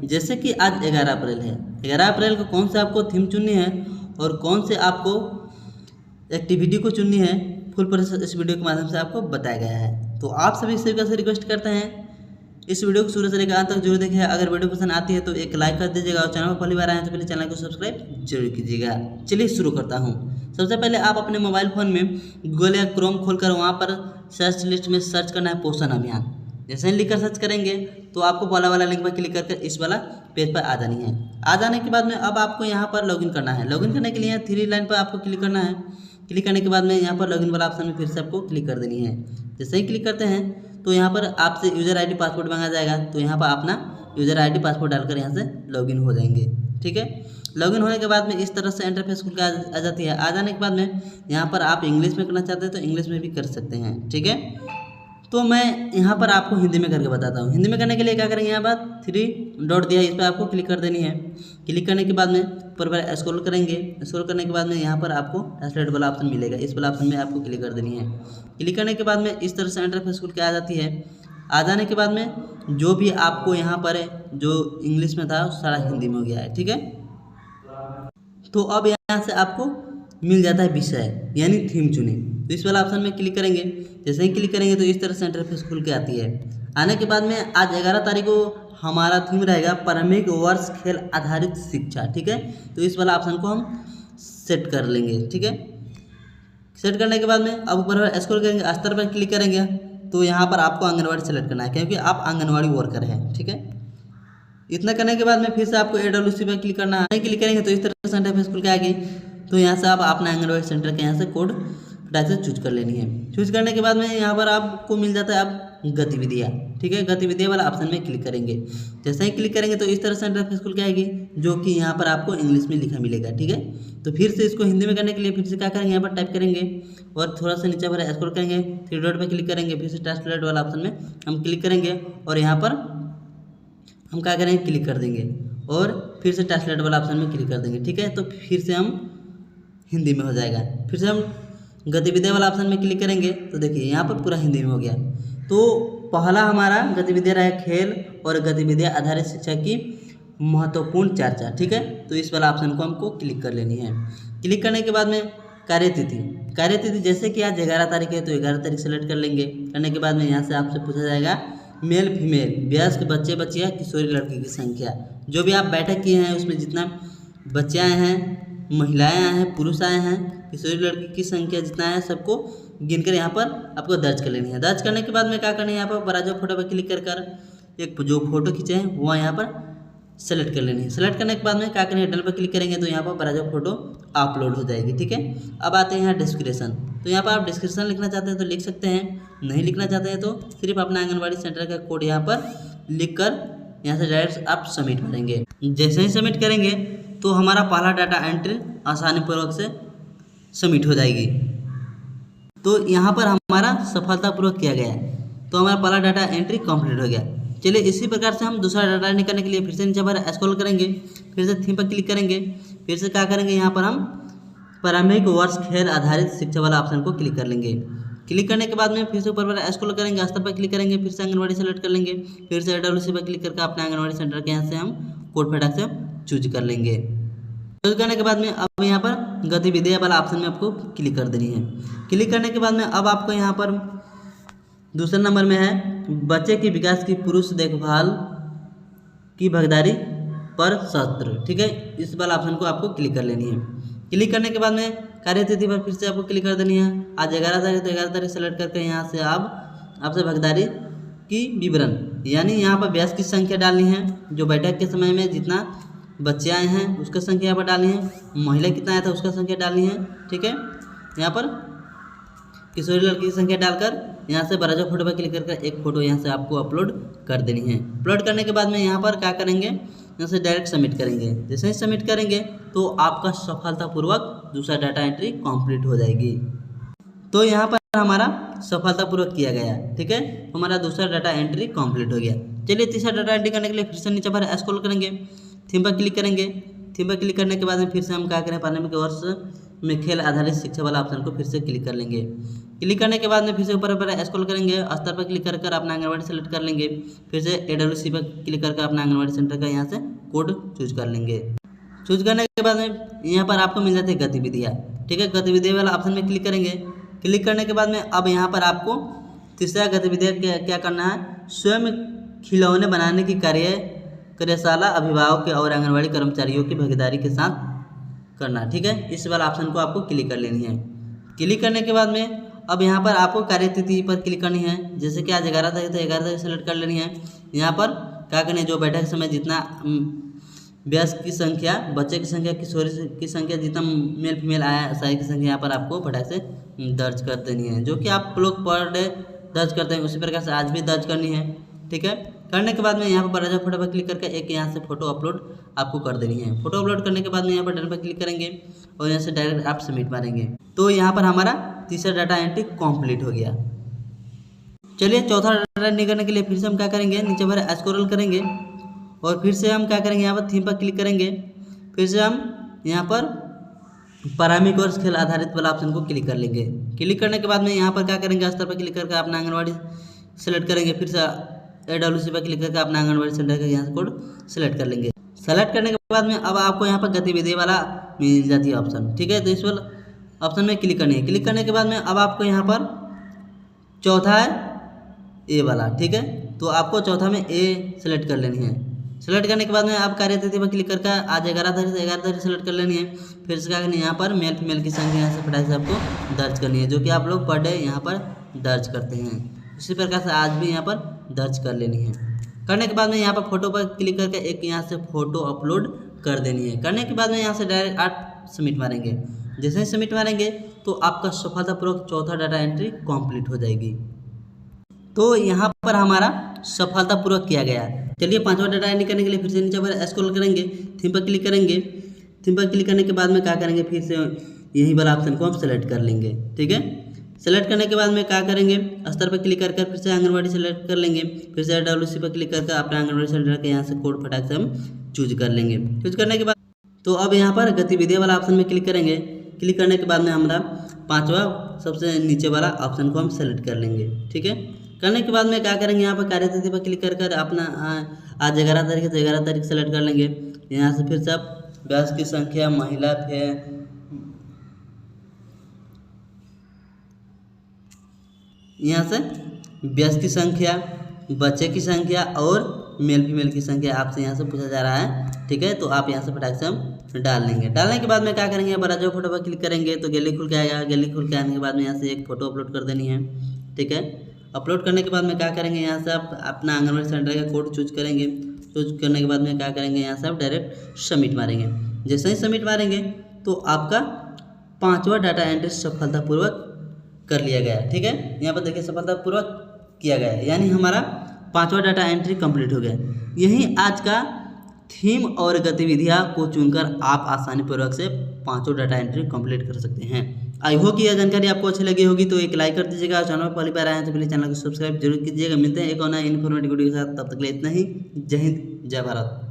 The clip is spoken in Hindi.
जैसे कि आज 11 अप्रैल है, 11 अप्रैल को कौन से आपको थीम चुननी है और कौन से आपको एक्टिविटी को चुननी है, फुल प्रोसेस इस वीडियो के माध्यम से आपको बताया गया है। तो आप सभी से रिक्वेस्ट करते हैं इस वीडियो को शुरू से लेकर अंत तक जरूर देखें। अगर वीडियो पसंद आती है तो एक लाइक कर दीजिएगा और चैनल पर पहली बार आए तो पहले चैनल को सब्सक्राइब जरूर कीजिएगा। चलिए शुरू करता हूँ। सबसे पहले आप अपने मोबाइल फ़ोन में गूगल या क्रोम खोलकर वहाँ पर सर्च लिस्ट में सर्च करना है पोषण अभियान। जैसे ही लिखकर सर्च करेंगे तो आपको पहला वाला लिंक पर क्लिक करके इस वाला पेज पर आ जानी है। आ जाने के बाद में अब आपको यहाँ पर लॉगिन करना है। लॉगिन करने के लिए 3 लाइन पर आपको क्लिक करना है। क्लिक करने के बाद में यहाँ पर लॉगिन वाला ऑप्शन में फिर से आपको क्लिक कर देनी है। जैसे ही क्लिक करते हैं तो यहाँ पर आपसे यूज़र आईडी पासवर्ड मांगा जाएगा, तो यहाँ पर अपना यूज़र आईडी पासवर्ड डालकर यहाँ से लॉगिन हो जाएंगे। ठीक है, लॉगिन होने के बाद में इस तरह से इंटरफेस खुल के आ जाती है। आ जाने के बाद में यहाँ पर आप इंग्लिश में करना चाहते हैं तो इंग्लिश में भी कर सकते हैं। ठीक है, तो मैं यहाँ पर आपको हिंदी में करके बताता हूँ। हिंदी में करने के लिए क्या करेंगे, यहाँ पर 3 डॉट दिया है, इस पर आपको क्लिक कर देनी है। क्लिक करने के बाद में ऊपर स्क्रॉल करेंगे। स्क्रॉल करने के बाद में यहाँ पर आपको ट्रांसलेट वाला ऑप्शन मिलेगा, इस वाला ऑप्शन में आपको क्लिक कर देनी है। क्लिक करने के बाद में इस तरह से इंटरफेस खुल के आ जाती है। आ जाने के बाद में जो भी आपको यहाँ पर जो इंग्लिश में था सारा हिंदी में हो गया है। ठीक है, तो अब यहाँ से आपको मिल जाता है विषय यानी थीम चुने, तो इस वाला ऑप्शन में क्लिक करेंगे। जैसे ही क्लिक करेंगे तो इस तरह से इंटरफेस खुल के आती है। आने के बाद में आज 11 तारीख को हमारा थीम रहेगा प्रारंभिक वर्ष खेल आधारित शिक्षा। ठीक है, तो इस वाला ऑप्शन को हम सेट कर लेंगे। ठीक है, सेट करने के बाद में अब ऊपर स्क्रॉल करेंगे, स्तर पर क्लिक करेंगे तो यहाँ पर आपको आंगनवाड़ी सेलेक्ट करना है क्योंकि आप आंगनवाड़ी वर्कर हैं। ठीक है, इतना करने के बाद में फिर से आपको AWC पर क्लिक करना है। क्लिक करेंगे तो इस तरह से इंटरफेस खुल के आएगी। तो यहाँ से आप अपना आंगनवाड़ी सेंटर के यहाँ से कोड फटाक से चूज कर लेनी है। चूज करने के बाद में यहाँ पर आपको मिल जाता है अब गतिविधियाँ। ठीक है, गतिविधियाँ वाला ऑप्शन में क्लिक करेंगे। जैसे ही क्लिक करेंगे तो इस तरह से इंटरफेस खुल के आएगी जो कि यहाँ पर आपको इंग्लिश में लिखा मिलेगा। ठीक है, तो फिर से इसको हिंदी में करने के लिए फिर से क्या करेंगे, यहाँ पर टाइप करेंगे और थोड़ा सा नीचे पर स्क्रॉल करेंगे, 3 डॉट पर क्लिक करेंगे, फिर से ट्रांसलेट वाला ऑप्शन में हम क्लिक करेंगे और यहाँ पर हम क्या करेंगे, क्लिक कर देंगे और फिर से ट्रांसलेट वाला ऑप्शन में क्लिक कर देंगे। ठीक है, तो फिर से हम हिंदी में हो जाएगा। फिर से हम गतिविधियाँ वाला ऑप्शन में क्लिक करेंगे तो देखिए यहाँ पर पूरा हिंदी में हो गया। तो पहला हमारा गतिविधियाँ रहा खेल और गतिविधियाँ आधारित शिक्षा की महत्वपूर्ण चर्चा। ठीक है, तो इस वाला ऑप्शन को हमको क्लिक कर लेनी है। क्लिक करने के बाद में कार्यतिथि जैसे कि आज 11 तारीख है तो 11 तारीख सेलेक्ट कर लेंगे। करने के बाद में यहाँ से आपसे पूछा जाएगा मेल फीमेल वयस्क बच्चे बच्चियाँ किशोरी लड़की की संख्या। जो भी आप बैठक किए हैं उसमें जितना बच्चे आए हैं, महिलाएं आए हैं, पुरुष आए हैं, किशोरी लड़की की संख्या जितना है सबको गिनकर यहाँ पर आपको दर्ज कर लेनी है। दर्ज करने के बाद में क्या करना है, यहाँ पर बड़ा जो फोटो पर क्लिक कर एक जो फोटो खींचे हैं वह यहाँ पर सेलेक्ट कर लेनी है। सेलेक्ट करने के बाद में क्या करेंगे, डन पर क्लिक करेंगे तो यहाँ पर बड़ा जो फोटो अपलोड हो जाएगी। ठीक है, अब आते हैं यहाँ डिस्क्रिप्शन। तो यहाँ पर आप डिस्क्रिप्शन लिखना चाहते हैं तो लिख सकते हैं, नहीं लिखना चाहते हैं तो सिर्फ अपना आंगनबाड़ी सेंटर का कोड यहाँ पर लिख कर यहाँ से डायरेक्ट आप सबमिट करेंगे। जैसे ही सबमिट करेंगे तो हमारा पहला डाटा एंट्री आसानीपूर्वक से सबमिट हो जाएगी। तो यहाँ पर हमारा सफलतापूर्वक किया गया है, तो हमारा पहला डाटा एंट्री कंप्लीट हो गया। चलिए इसी प्रकार से हम दूसरा डाटा निकालने के लिए फिर से नीचे पर स्क्रॉल करेंगे, फिर से थीम पर क्लिक करेंगे, फिर से क्या करेंगे, यहाँ पर हम प्रारंभिक वर्ष खेल आधारित शिक्षा वाला ऑप्शन को क्लिक कर लेंगे। क्लिक करने के बाद में फिर से ऊपर पर स्क्रॉल करेंगे, स्तर पर क्लिक करेंगे, फिर से आंगनबाड़ी सेलेक्ट कर लेंगे, फिर से AWC पर क्लिक करके अपने आंगनबाड़ी सेंटर के यहाँ से हम कोड फटाक से चूज कर लेंगे। चूज करने के बाद में अब यहाँ पर गतिविधियाँ वाला ऑप्शन में आपको क्लिक कर देनी है। क्लिक करने के बाद में अब आपको यहाँ पर दूसरे नंबर में है बच्चे के विकास की पुरुष देखभाल की भागीदारी पर सत्र। ठीक है, इस वाला ऑप्शन को आपको क्लिक कर लेनी है। क्लिक करने के बाद में कार्यतिथि पर फिर से आपको क्लिक कर देनी है। आज 11 तारीख तो 11 तारीख सेलेक्ट करके यहाँ से आप आपसे भागीदारी की विवरण यानी यहाँ पर वयस्क की संख्या डालनी है, जो बैठक के समय में जितना बच्चे आए हैं उसका संख्या यहाँ पर डालनी है, महिला कितना आया था उसका संख्या डालनी है। ठीक है, यहाँ पर किशोरी लड़की की संख्या डालकर यहाँ से बड़ा जो फोटो पर क्लिक करके एक फ़ोटो यहाँ से आपको अपलोड कर देनी है। अपलोड करने के बाद में यहाँ पर क्या करेंगे, यहाँ से डायरेक्ट सबमिट करेंगे। जैसे ही सबमिट करेंगे तो आपका सफलतापूर्वक दूसरा डाटा एंट्री कंप्लीट हो जाएगी। तो यहाँ पर हमारा सफलतापूर्वक किया गया। ठीक है, हमारा दूसरा डाटा एंट्री कंप्लीट हो गया। चलिए तीसरा डाटा एंट्री करने के लिए फिर से नीचे पर स्क्रॉल करेंगे, थीम पर क्लिक करेंगे। थीम पर क्लिक करने के बाद में फिर से हम क्या करें, प्रारंभिक वर्ष में खेल आधारित शिक्षा वाला ऑप्शन को फिर से क्लिक कर लेंगे। क्लिक करने के बाद में फिर से ऊपर ऊपर स्क्रॉल करेंगे, स्तर पर क्लिक कर अपना आंगनबाड़ी सेलेक्ट कर लेंगे। फिर से AWC पर क्लिक करके अपना आंगनबाड़ी सेंटर का यहाँ से कोड चूज कर लेंगे। चूज करने के बाद में यहाँ पर आपको मिल जाती है गतिविधियाँ, ठीक है। गतिविधियाँ वाला ऑप्शन में क्लिक करेंगे। क्लिक करने के बाद में अब यहाँ पर आपको तीसरा गतिविधियाँ क्या करना है, स्वयं खिलौने बनाने की कार्यशाला अभिभावक और आंगनबाड़ी कर्मचारियों की भागीदारी के साथ करना, ठीक है। इस वाला ऑप्शन को आपको क्लिक कर लेनी है। क्लिक करने के बाद में अब यहाँ पर आपको कार्यतिथि पर क्लिक करनी है। जैसे कि आज 11 तारीख, तो 11 तारीख सेलेक्ट कर लेनी है। यहाँ पर क्या करनी है, जो बैठक समय जितना वयस्क की संख्या, बच्चे की संख्या, किशोरी की संख्या, जितना मेल फीमेल आया सारी की संख्या यहाँ पर आपको फटाक से दर्ज कर देनी है। जो कि आप लोग पर डे दर्ज करते हैं उसी प्रकार से आज भी दर्ज करनी है, ठीक है। करने के बाद में यहाँ पर फोटो पर क्लिक करके एक यहाँ से फोटो अपलोड आपको कर देनी है। फोटो अपलोड करने के बाद में यहाँ पर डन पर क्लिक करेंगे और यहाँ से डायरेक्ट आप सबमिट मारेंगे। तो यहाँ पर हमारा तीसरा डाटा एंट्री कंप्लीट हो गया। चलिए चौथा डाटा एंट्री करने के लिए फिर से हम क्या करेंगे, नीचे भर स्क्रॉल करेंगे और फिर से हम क्या करेंगे, यहाँ पर थीम पर क्लिक करेंगे। फिर से हम यहाँ पर प्राइमरी कोर्स खेल आधारित वाला ऑप्शन को क्लिक कर लेंगे। क्लिक करने के बाद में यहाँ पर क्या करेंगे, स्तर पर क्लिक करके अपना आंगनबाड़ी सेलेक्ट करेंगे। फिर से AWC पर क्लिक करके अपना आंगनबाड़ी सेंटर का यहाँ से कोड सेलेक्ट कर लेंगे। सेलेक्ट करने के बाद में अब आपको यहाँ पर गतिविधि वाला मिल जाती है ऑप्शन, ठीक है। तो इस वाला ऑप्शन में क्लिक करनी है। क्लिक करने के बाद में अब आपको यहाँ पर चौथा है A वाला, ठीक है। तो आपको चौथा में A सेलेक्ट कर लेनी है। सेलेक्ट करने के बाद में आप कार्यतिथि पर क्लिक करके आज 11 तारीख से 11 तारीख सेलेक्ट कर लेनी है। फिर से क्या करनी है, यहाँ पर मेल फीमेल की संख्या यहाँ से फटाक से आपको दर्ज करनी है, जो कि आप लोग पर डे यहाँ पर दर्ज करते हैं। इसी प्रकार से आज भी यहाँ पर दर्ज कर लेनी है। करने के बाद में यहाँ पर फोटो पर क्लिक करके एक यहाँ से फोटो अपलोड कर देनी है। करने के बाद में यहाँ से डायरेक्ट आप सबमिट मारेंगे। जैसे ही सबमिट मारेंगे तो आपका सफलतापूर्वक चौथा डाटा एंट्री कंप्लीट हो जाएगी। तो यहाँ पर हमारा सफलतापूर्वक किया गया। चलिए पांचवा डाटा एंट्री करने के लिए फिर से नीचे पर स्क्रॉल करेंगे, थीम पर क्लिक करेंगे। थीम पर क्लिक करने के बाद में क्या करेंगे, फिर से यही वाला ऑप्शन को हम सेलेक्ट कर लेंगे, ठीक है। सेलेक्ट करने के बाद में क्या करेंगे, स्तर पर क्लिक कर फिर से आंगनबाड़ी सेलेक्ट कर लेंगे। फिर से AWC पर क्लिक करके अपने आंगनबाड़ी सेंटर के यहाँ से कोड फटाक से हम चूज कर लेंगे। चूज करने के बाद तो अब यहाँ पर गतिविधियाँ वाला ऑप्शन में क्लिक करेंगे। क्लिक करने के बाद में हमारा पांचवा सबसे नीचे वाला ऑप्शन को हम सेलेक्ट कर लेंगे, ठीक है। करने के बाद में क्या करेंगे, यहाँ पर कार्यतिथि पर क्लिक कर अपना आज 11 तारीख है तो 11 तारीख सेलेक्ट कर लेंगे। यहाँ से फिर से आप वयस्क की संख्या, महिला यहाँ से वयस्क की संख्या, बच्चे की संख्या और मेल फीमेल की संख्या आपसे यहाँ से पूछा जा रहा है, ठीक है। तो आप यहाँ से फटाक से हम डाल लेंगे। डालने के बाद में क्या करेंगे, बड़ा जो फोटो पर क्लिक करेंगे तो गैलरी खुल के आएगा। गैलरी खुल के आने के बाद में यहाँ से एक फ़ोटो अपलोड कर देनी है, ठीक है। अपलोड करने के बाद में क्या करेंगे, यहाँ से आप अपना आंगनबाड़ी सेंटर का कोड चूज करेंगे। चूज करने के बाद में क्या करेंगे, यहाँ से आप डायरेक्ट सबमिट मारेंगे। जैसे ही सबमिट मारेंगे तो आपका पांचवा डाटा एंट्री सफलतापूर्वक कर लिया गया, ठीक है। यहाँ पर देखिए सफलतापूर्वक किया गया है, यानी हमारा पांचवा डाटा एंट्री कंप्लीट हो गया। यही आज का थीम और गतिविधियाँ को चुनकर आप आसानी पूर्वक से पांचों डाटा एंट्री कंप्लीट कर सकते हैं। आई होप कि यह जानकारी आपको अच्छी लगी होगी, तो एक लाइक कर दीजिएगा। चैनल पर पहली बार आए हैं तो प्लीज़ चैनल को सब्सक्राइब जरूर कीजिएगा। मिलते हैं एक और नया इन्फॉर्मेटिव वीडियो के साथ, तब तक के लिए इतना ही। जय हिंद, जय भारत।